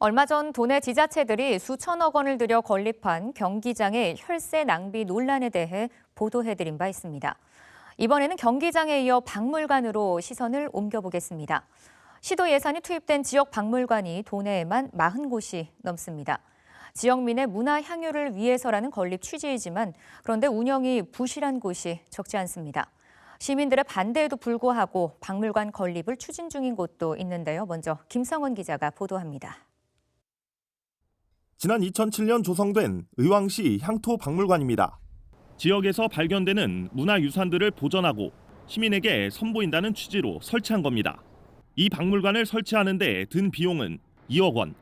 얼마 전 도내 지자체들이 수천억 원을 들여 건립한 경기장의 혈세 낭비 논란에 대해 보도해드린 바 있습니다. 이번에는 경기장에 이어 박물관으로 시선을 옮겨보겠습니다. 시도 예산이 투입된 지역 박물관이 도내에만 40곳이 넘습니다. 지역민의 문화 향유를 위해서라는 건립 취지이지만 그런데 운영이 부실한 곳이 적지 않습니다. 시민들의 반대에도 불구하고 박물관 건립을 추진 중인 곳도 있는데요. 먼저 김성원 기자가 보도합니다. 지난 2007년 조성된 의왕시 향토박물관입니다. 지역에서 발견되는 문화유산들을 보존하고 시민에게 선보인다는 취지로 설치한 겁니다. 이 박물관을 설치하는 데 든 비용은 2억 원,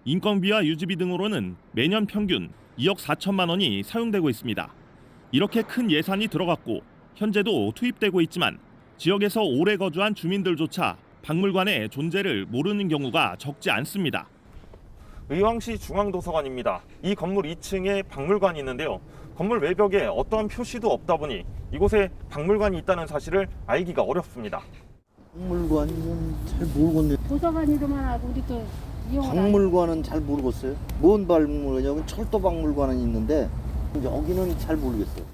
인건비와 유지비 등으로는 매년 평균 2억 4천만 원이 사용되고 있습니다. 이렇게 큰 예산이 들어갔고 현재도 투입되고 있지만 지역에서 오래 거주한 주민들조차 박물관의 존재를 모르는 경우가 적지 않습니다. 의왕시 중앙도서관입니다. 이 건물 2층에 박물관이 있는데요. 건물 외벽에 어떠한 표시도 없다 보니 이곳에 박물관이 있다는 사실을 알기가 어렵습니다. 박물관은 잘 모르겠네요. 도서관이로만 알고 우리도 이용을 박물관은 잘 모르겠어요. 뭔 박물관이냐면 철도 박물관은 있는데 여기는 잘 모르겠어요.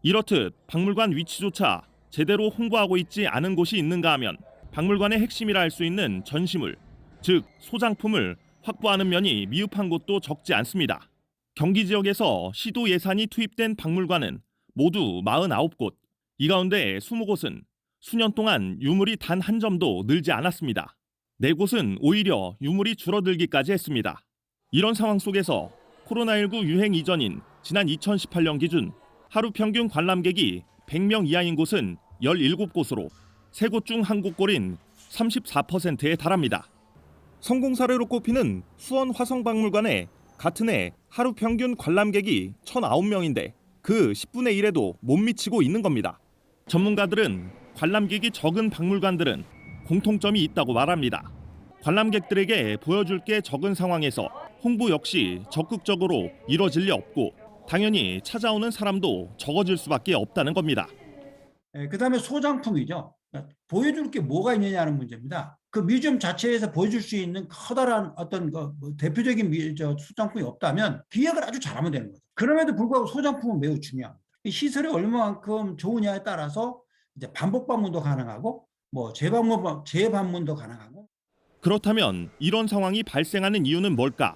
이렇듯 박물관 위치조차 제대로 홍보하고 있지 않은 곳이 있는가 하면 박물관의 핵심이라 할 수 있는 전시물, 즉 소장품을 확보하는 면이 미흡한 곳도 적지 않습니다. 경기 지역에서 시도 예산이 투입된 박물관은 모두 49곳, 이 가운데 20곳은 수년 동안 유물이 단 한 점도 늘지 않았습니다. 4곳은 오히려 유물이 줄어들기까지 했습니다. 이런 상황 속에서 코로나19 유행 이전인 지난 2018년 기준 하루 평균 관람객이 100명 이하인 곳은 17곳으로 3곳 중 1곳꼴인 34%에 달합니다. 성공 사례로 꼽히는 수원 화성박물관에 같은 해 하루 평균 관람객이 1,009명인데 그 10분의 1에도 못 미치고 있는 겁니다. 전문가들은 관람객이 적은 박물관들은 공통점이 있다고 말합니다. 관람객들에게 보여줄 게 적은 상황에서 홍보 역시 적극적으로 이뤄질 리 없고 당연히 찾아오는 사람도 적어질 수밖에 없다는 겁니다. 그다음에 소장품이죠. 그러니까 보여줄 게 뭐가 있느냐는 문제입니다. 그 뮤지엄 자체에서 보여줄 수 있는 커다란 어떤 대표적인 소장품이 없다면 기획을 아주 잘하면 되는 거죠. 그럼에도 불구하고 소장품은 매우 중요합니다. 이 시설이 얼마만큼 좋으냐에 따라서 이제 반복 방문도 가능하고 재방문도 가능하고. 그렇다면 이런 상황이 발생하는 이유는 뭘까?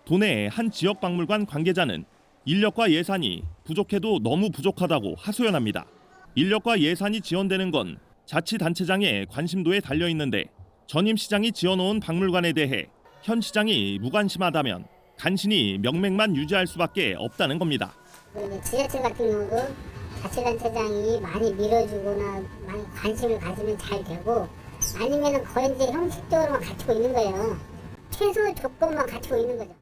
도내의 한 지역 박물관 관계자는 인력과 예산이 부족해도 너무 부족하다고 하소연합니다. 인력과 예산이 지원되는 건 자치단체장의 관심도에 달려있는데 전임 시장이 지어놓은 박물관에 대해 현 시장이 무관심하다면 간신히 명맥만 유지할 수밖에 없다는 겁니다. 지자체 같은 경우도 자치단체장이 많이 밀어주거나 많이 관심을 가지면 잘 되고 아니면 거의 이제 형식적으로만 갖추고 있는 거예요. 최소 조건만 갖추고 있는 거죠.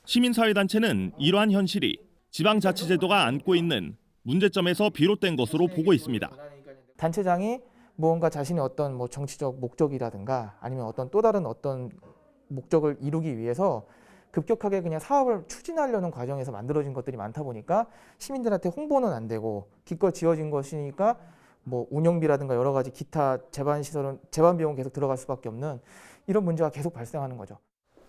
시민사회단체는 이러한 현실이 지방자치제도가 안고 있는 문제점에서 비롯된 것으로 보고 있습니다. 단체장이 무언가 자신의 어떤 정치적 목적이라든가 아니면 어떤 또 다른 어떤 목적을 이루기 위해서 급격하게 그냥 사업을 추진하려는 과정에서 만들어진 것들이 많다 보니까 시민들한테 홍보는 안 되고 기껏 지어진 것이니까 운영비라든가 여러 가지 기타 재반 비용은 계속 들어갈 수밖에 없는 이런 문제가 계속 발생하는 거죠.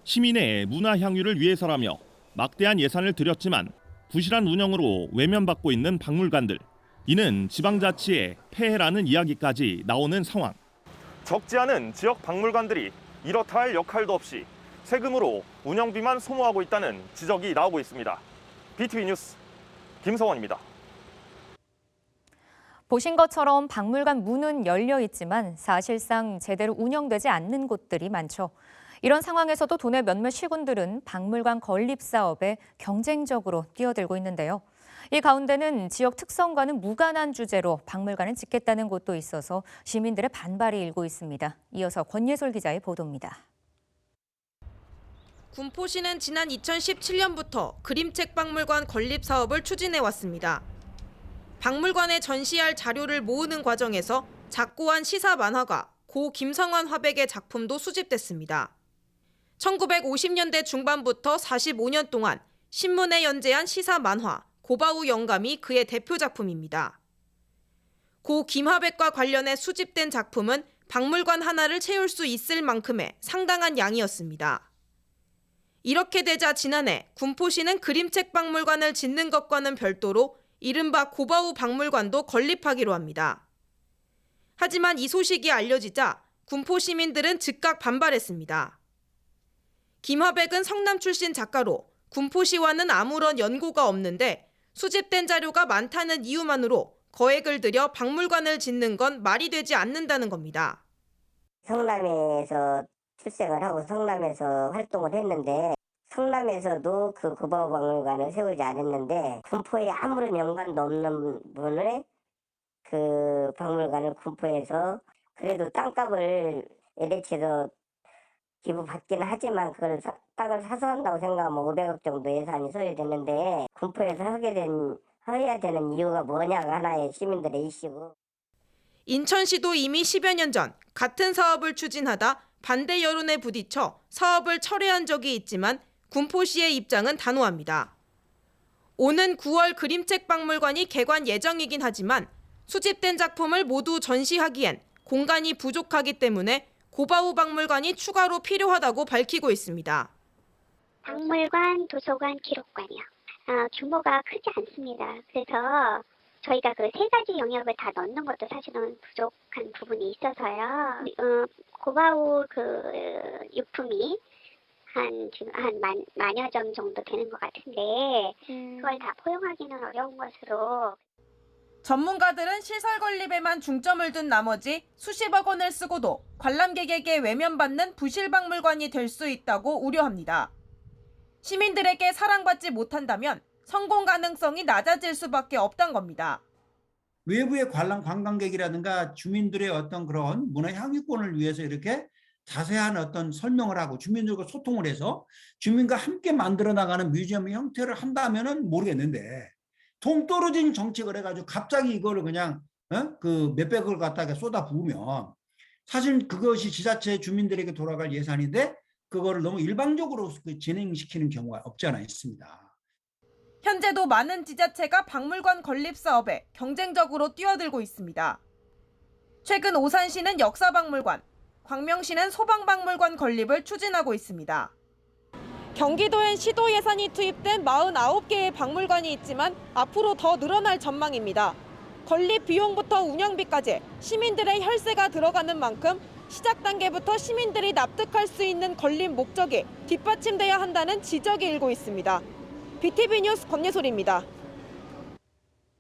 시민의 문화 향유를 위해서라며 막대한 예산을 들였지만 부실한 운영으로 외면받고 있는 박물관들. 이는 지방자치의 폐해라는 이야기까지 나오는 상황. 적지 않은 지역 박물관들이 이렇다 할 역할도 없이 세금으로 운영비만 소모하고 있다는 지적이 나오고 있습니다. BTV 뉴스 김성원입니다. 보신 것처럼 박물관 문은 열려 있지만 사실상 제대로 운영되지 않는 곳들이 많죠. 이런 상황에서도 도내 몇몇 시군들은 박물관 건립 사업에 경쟁적으로 뛰어들고 있는데요. 이 가운데는 지역 특성과는 무관한 주제로 박물관을 짓겠다는 곳도 있어서 시민들의 반발이 일고 있습니다. 이어서 권예솔 기자의 보도입니다. 군포시는 지난 2017년부터 그림책 박물관 건립 사업을 추진해 왔습니다. 박물관에 전시할 자료를 모으는 과정에서 작고한 시사 만화가 고 김성환 화백의 작품도 수집됐습니다. 1950년대 중반부터 45년 동안 신문에 연재한 시사 만화 고바우 영감이 그의 대표 작품입니다. 고 김화백과 관련해 수집된 작품은 박물관 하나를 채울 수 있을 만큼의 상당한 양이었습니다. 이렇게 되자 지난해 군포시는 그림책 박물관을 짓는 것과는 별도로 이른바 고바우 박물관도 건립하기로 합니다. 하지만 이 소식이 알려지자 군포 시민들은 즉각 반발했습니다. 김화백은 성남 출신 작가로 군포시와는 아무런 연고가 없는데 수집된 자료가 많다는 이유만으로 거액을 들여 박물관을 짓는 건 말이 되지 않는다는 겁니다. 성남에서 출생을 하고 성남에서 활동을 했는데 성남에서도 그 고바우 박물관을 세우지 않았는데 군포에 아무런 연관도 없는 분의 그 박물관을 군포에서 그래도 땅값을 LH에서 기부받기는 하지만 그걸 땅을 사서 한다고 생각하면 500억 정도 예산이 소요됐는데 군포에서 해야 되는 이유가 뭐냐가 하나의 시민들의 이슈고. 인천시도 이미 10여 년 전 같은 사업을 추진하다 반대 여론에 부딪혀 사업을 철회한 적이 있지만 군포시의 입장은 단호합니다. 오는 9월 그림책 박물관이 개관 예정이긴 하지만 수집된 작품을 모두 전시하기엔 공간이 부족하기 때문에 고바우 박물관이 추가로 필요하다고 밝히고 있습니다. 박물관, 도서관, 기록관이요. 규모가 크지 않습니다. 그래서 저희가 그 세 가지 영역을 다 넣는 것도 사실은 부족한 부분이 있어서요. 고바우 그 유품이 지금 한 만여 점 정도 되는 것 같은데 그걸 다 포용하기는 어려운 것으로. 전문가들은 시설 건립에만 중점을 둔 나머지 수십억 원을 쓰고도 관람객에게 외면받는 부실박물관이 될 수 있다고 우려합니다. 시민들에게 사랑받지 못한다면 성공 가능성이 낮아질 수밖에 없단 겁니다. 외부의 관광객이라든가 주민들의 어떤 그런 문화 향유권을 위해서 이렇게 자세한 어떤 설명을 하고 주민들과 소통을 해서 주민과 함께 만들어 나가는 뮤지엄의 형태를 한다면은 모르겠는데 동떨어진 정책을 해가지고 갑자기 이거를 그냥 그 몇백억을 갖다가 쏟아 부으면 사실 그것이 지자체 주민들에게 돌아갈 예산인데 그거를 너무 일방적으로 진행시키는 경우가 없지 않아 있습니다. 현재도 많은 지자체가 박물관 건립 사업에 경쟁적으로 뛰어들고 있습니다. 최근 오산시는 역사박물관, 광명시는 소방박물관 건립을 추진하고 있습니다. 경기도엔 시도 예산이 투입된 49개의 박물관이 있지만 앞으로 더 늘어날 전망입니다. 건립 비용부터 운영비까지 시민들의 혈세가 들어가는 만큼 시작 단계부터 시민들이 납득할 수 있는 건립 목적이 뒷받침돼야 한다는 지적이 일고 있습니다. BTV 뉴스 권예솔입니다.